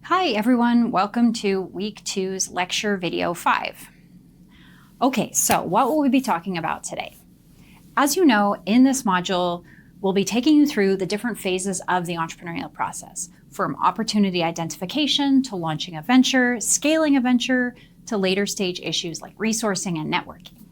Hi everyone, welcome to week 2's lecture video 5. Okay, so what will we be talking about today? As you know, in this module, we'll be taking you through the different phases of the entrepreneurial process, from opportunity identification to launching a venture, scaling a venture, to later stage issues like resourcing and networking.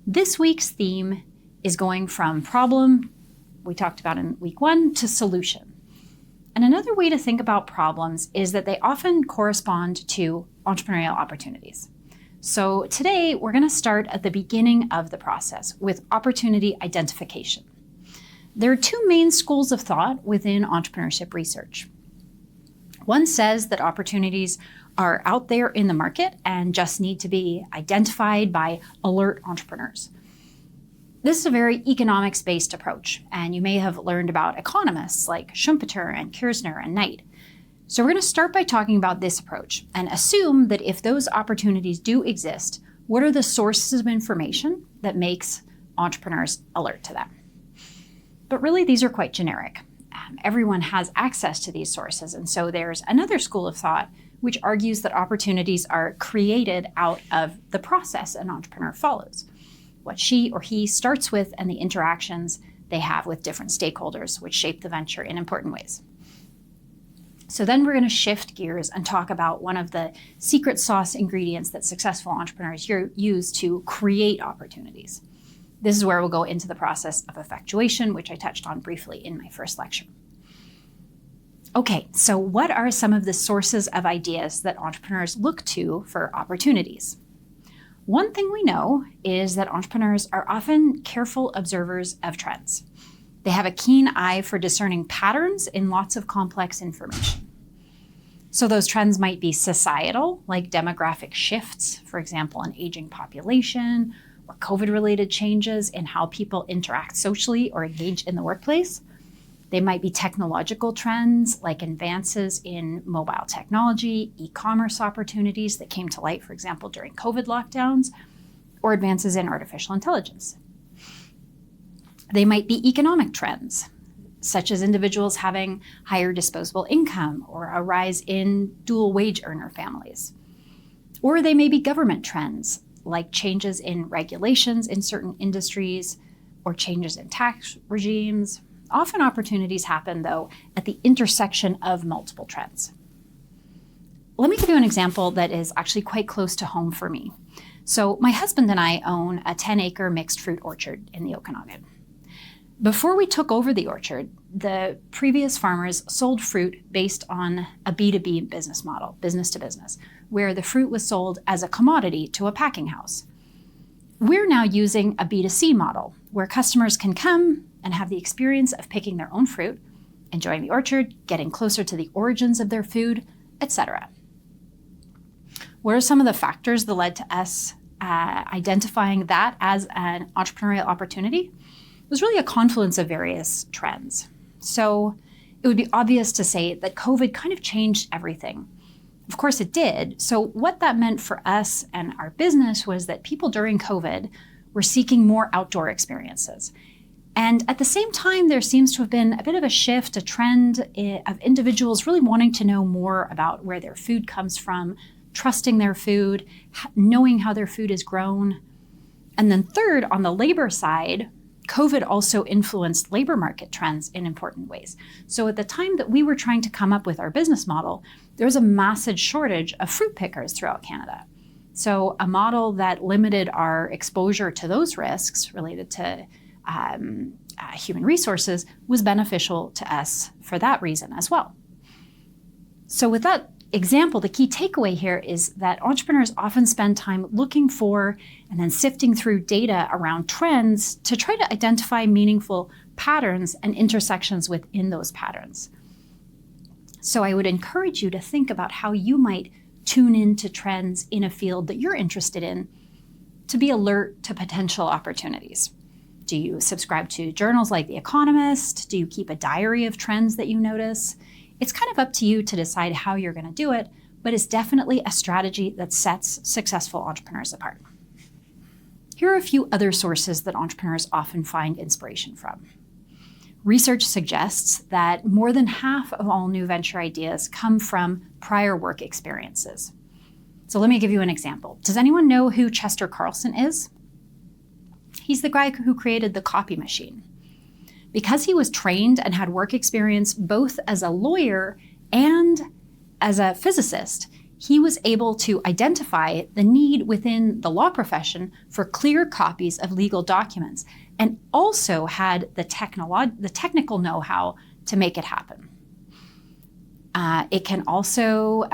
This week's theme is going from problem, we talked about in week 1, to solution. And another way to think about problems is that they often correspond to entrepreneurial opportunities. So today we're going to start at the beginning of the process with opportunity identification. There are two main schools of thought within entrepreneurship research. One says that opportunities are out there in the market and just need to be identified by alert entrepreneurs. This is a very economics-based approach, and you may have learned about economists like Schumpeter and Kirzner and Knight. So we're going to start by talking about this approach and assume that if those opportunities do exist, what are the sources of information that makes entrepreneurs alert to them? But really, these are quite generic. Everyone has access to these sources, and so there's another school of thought which argues that opportunities are created out of the process an entrepreneur follows, what she or he starts with and the interactions they have with different stakeholders, which shape the venture in important ways. So then we're going to shift gears and talk about one of the secret sauce ingredients that successful entrepreneurs use to create opportunities. This is where we'll go into the process of effectuation, which I touched on briefly in my first lecture. Okay, so what are some of the sources of ideas that entrepreneurs look to for opportunities? One thing we know is that entrepreneurs are often careful observers of trends. They have a keen eye for discerning patterns in lots of complex information. So those trends might be societal, like demographic shifts, for example, an aging population, or COVID-related changes in how people interact socially or engage in the workplace. They might be technological trends like advances in mobile technology, e-commerce opportunities that came to light, for example, during COVID lockdowns, or advances in artificial intelligence. They might be economic trends, such as individuals having higher disposable income or a rise in dual wage earner families. Or they may be government trends, like changes in regulations in certain industries or changes in tax regimes. Often opportunities happen, though, at the intersection of multiple trends. Let me give you an example that is actually quite close to home for me. So my husband and I own a 10-acre mixed fruit orchard in the Okanagan. Before we took over the orchard, the previous farmers sold fruit based on a B2B business model, business to business, where the fruit was sold as a commodity to a packing house. We're now using a B2C model, where customers can come and have the experience of picking their own fruit, enjoying the orchard, getting closer to the origins of their food, etc. What are some of the factors that led to us identifying that as an entrepreneurial opportunity? It was really a confluence of various trends. So it would be obvious to say that COVID kind of changed everything. Of course it did. So what that meant for us and our business was that people during COVID were seeking more outdoor experiences. And at the same time, there seems to have been a bit of a shift, a trend of individuals really wanting to know more about where their food comes from, trusting their food, knowing how their food is grown. And then third, on the labor side, COVID also influenced labor market trends in important ways. So at the time that we were trying to come up with our business model, there was a massive shortage of fruit pickers throughout Canada. So a model that limited our exposure to those risks related to human resources was beneficial to us for that reason as well. So with that example, the key takeaway here is that entrepreneurs often spend time looking for and then sifting through data around trends to try to identify meaningful patterns and intersections within those patterns. So I would encourage you to think about how you might tune into trends in a field that you're interested in to be alert to potential opportunities. Do you subscribe to journals like The Economist? Do you keep a diary of trends that you notice? It's kind of up to you to decide how you're going to do it, but it's definitely a strategy that sets successful entrepreneurs apart. Here are a few other sources that entrepreneurs often find inspiration from. Research suggests that more than half of all new venture ideas come from prior work experiences. So let me give you an example. Does anyone know who Chester Carlson is? He's the guy who created the copy machine. Because he was trained and had work experience both as a lawyer and as a physicist, he was able to identify the need within the law profession for clear copies of legal documents, and also had the technical know-how to make it happen. It can also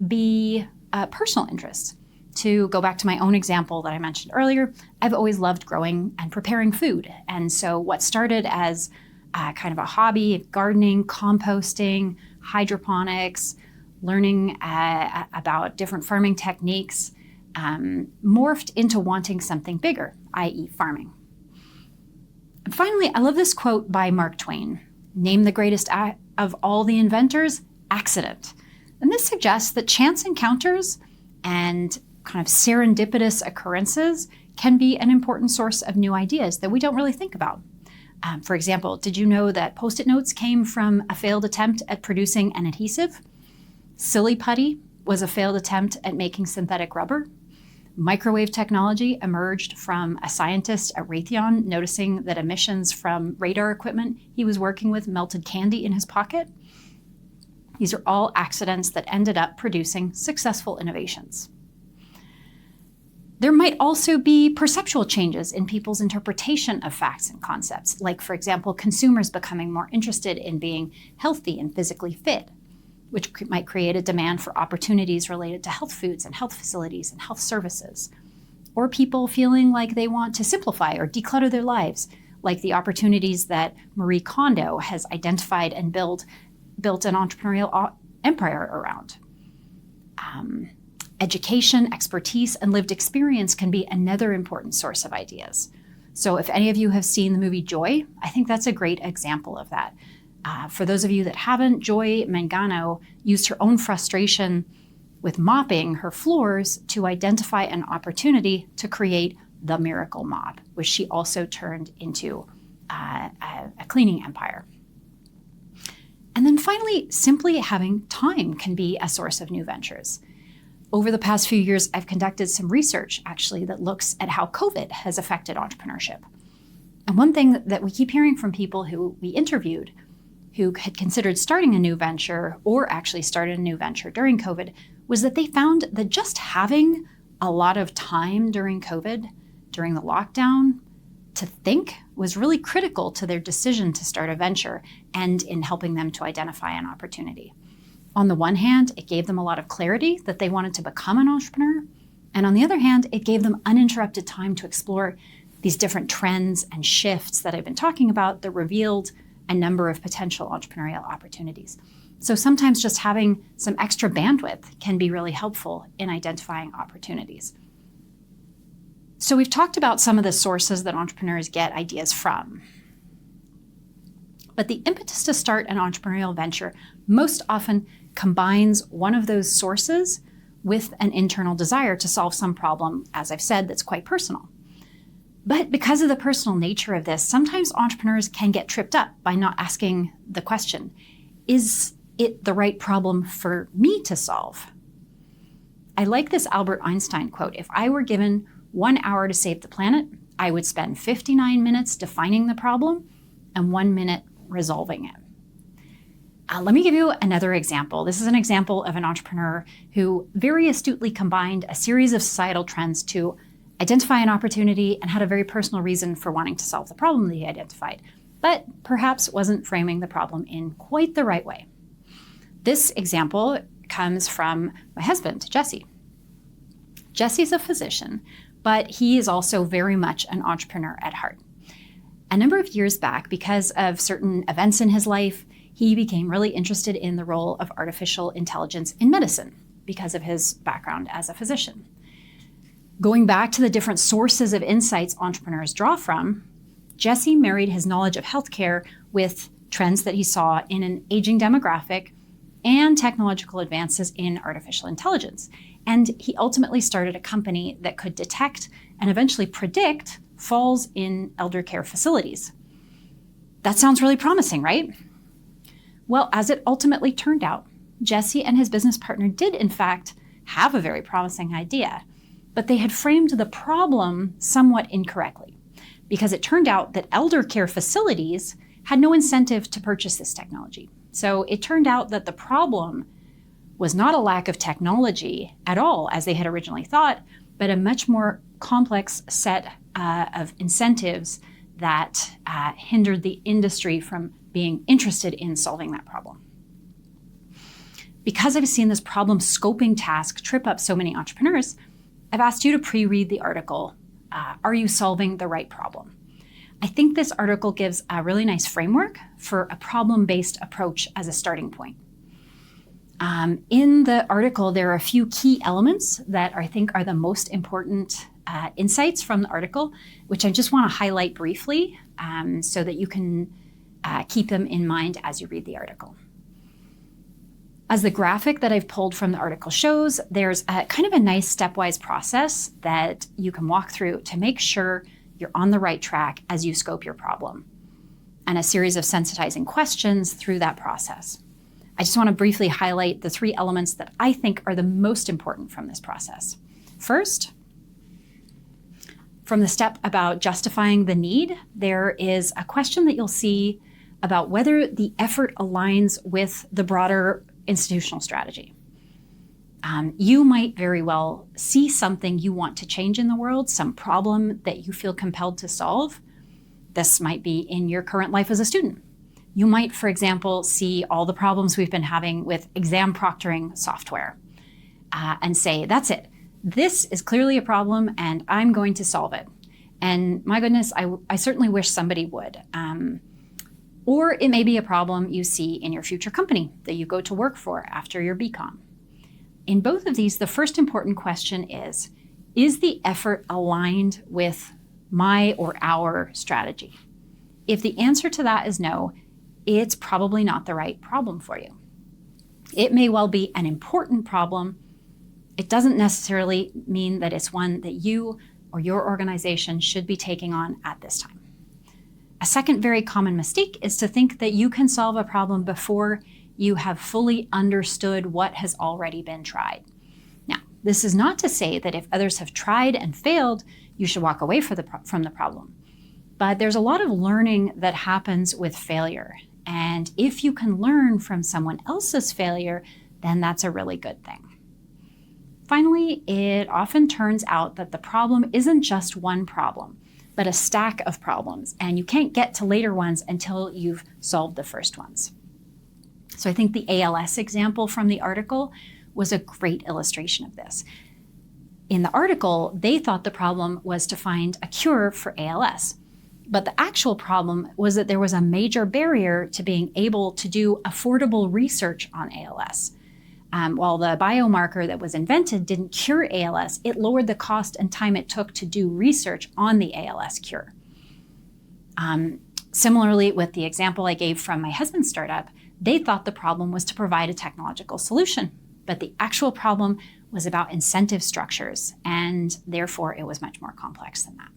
be a personal interest. To go back to my own example that I mentioned earlier, I've always loved growing and preparing food. And so what started as kind of a hobby, gardening, composting, hydroponics, learning about different farming techniques, morphed into wanting something bigger, i.e. farming. And finally, I love this quote by Mark Twain: "Name the greatest of all the inventors, accident." And this suggests that chance encounters and kind of serendipitous occurrences can be an important source of new ideas that we don't really think about. For example, did you know that Post-it notes came from a failed attempt at producing an adhesive? Silly putty was a failed attempt at making synthetic rubber. Microwave technology emerged from a scientist at Raytheon noticing that emissions from radar equipment he was working with melted candy in his pocket. These are all accidents that ended up producing successful innovations. There might also be perceptual changes in people's interpretation of facts and concepts, like, for example, consumers becoming more interested in being healthy and physically fit, which might create a demand for opportunities related to health foods and health facilities and health services. Or people feeling like they want to simplify or declutter their lives, like the opportunities that Marie Kondo has identified and built an entrepreneurial empire around. Education, expertise, and lived experience can be another important source of ideas. So if any of you have seen the movie Joy, I think that's a great example of that. For those of you that haven't, Joy Mangano used her own frustration with mopping her floors to identify an opportunity to create the Miracle Mop, which she also turned into a cleaning empire. And then finally, simply having time can be a source of new ventures. Over the past few years, I've conducted some research actually that looks at how COVID has affected entrepreneurship. And one thing that we keep hearing from people who we interviewed who had considered starting a new venture or actually started a new venture during COVID was that they found that just having a lot of time during COVID, during the lockdown, to think was really critical to their decision to start a venture and in helping them to identify an opportunity. On the one hand, it gave them a lot of clarity that they wanted to become an entrepreneur. And on the other hand, it gave them uninterrupted time to explore these different trends and shifts that I've been talking about that revealed a number of potential entrepreneurial opportunities. So sometimes just having some extra bandwidth can be really helpful in identifying opportunities. So we've talked about some of the sources that entrepreneurs get ideas from. But the impetus to start an entrepreneurial venture most often combines one of those sources with an internal desire to solve some problem, as I've said, that's quite personal. But because of the personal nature of this, sometimes entrepreneurs can get tripped up by not asking the question, is it the right problem for me to solve? I like this Albert Einstein quote: "If I were given 1 hour to save the planet, I would spend 59 minutes defining the problem and 1 minute resolving it." Let me give you another example. This is an example of an entrepreneur who very astutely combined a series of societal trends to identify an opportunity and had a very personal reason for wanting to solve the problem that he identified, but perhaps wasn't framing the problem in quite the right way. This example comes from my husband, Jesse. Jesse's a physician, but he is also very much an entrepreneur at heart. A number of years back, because of certain events in his life, he became really interested in the role of artificial intelligence in medicine because of his background as a physician. Going back to the different sources of insights entrepreneurs draw from, Jesse married his knowledge of healthcare with trends that he saw in an aging demographic and technological advances in artificial intelligence. And he ultimately started a company that could detect and eventually predict falls in elder care facilities. That sounds really promising, right? Well, as it ultimately turned out, Jesse and his business partner did, in fact, have a very promising idea, but they had framed the problem somewhat incorrectly, because it turned out that elder care facilities had no incentive to purchase this technology. So it turned out that the problem was not a lack of technology at all, as they had originally thought, but a much more complex set of incentives that hindered the industry from being interested in solving that problem. Because I've seen this problem scoping task trip up so many entrepreneurs, I've asked you to pre-read the article, Are You Solving the Right Problem? I think this article gives a really nice framework for a problem-based approach as a starting point. In the article, there are a few key elements that I think are the most important insights from the article, which I just want to highlight briefly so that you can keep them in mind as you read the article. As the graphic that I've pulled from the article shows, there's a kind of a nice stepwise process that you can walk through to make sure you're on the right track as you scope your problem, and a series of sensitizing questions through that process. I just want to briefly highlight the three elements that I think are the most important from this process. First, from the step about justifying the need, there is a question that you'll see about whether the effort aligns with the broader institutional strategy. You might very well see something you want to change in the world, some problem that you feel compelled to solve. This might be in your current life as a student. You might, for example, see all the problems we've been having with exam proctoring software and say, that's it. This is clearly a problem and I'm going to solve it. And my goodness, I certainly wish somebody would. Or it may be a problem you see in your future company that you go to work for after your BCom. In both of these, the first important question is the effort aligned with my or our strategy? If the answer to that is no, it's probably not the right problem for you. It may well be an important problem. It doesn't necessarily mean that it's one that you or your organization should be taking on at this time. A second very common mistake is to think that you can solve a problem before you have fully understood what has already been tried. Now, this is not to say that if others have tried and failed, you should walk away from the problem. But there's a lot of learning that happens with failure. And if you can learn from someone else's failure, then that's a really good thing. Finally, it often turns out that the problem isn't just one problem, but a stack of problems, and you can't get to later ones until you've solved the first ones. So I think the ALS example from the article was a great illustration of this. In the article, they thought the problem was to find a cure for ALS, but the actual problem was that there was a major barrier to being able to do affordable research on ALS. While the biomarker that was invented didn't cure ALS, it lowered the cost and time it took to do research on the ALS cure. Similarly, with the example I gave from my husband's startup, they thought the problem was to provide a technological solution, but the actual problem was about incentive structures, and therefore it was much more complex than that.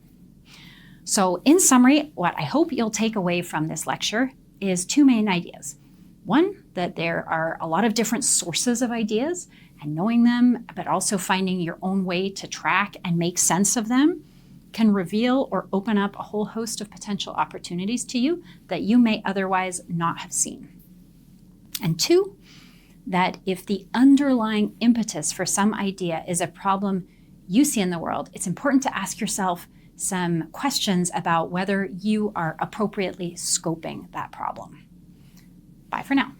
So in summary, what I hope you'll take away from this lecture is two main ideas. One, that there are a lot of different sources of ideas, and knowing them, but also finding your own way to track and make sense of them can reveal or open up a whole host of potential opportunities to you that you may otherwise not have seen. And two, that if the underlying impetus for some idea is a problem you see in the world, it's important to ask yourself some questions about whether you are appropriately scoping that problem. Bye for now.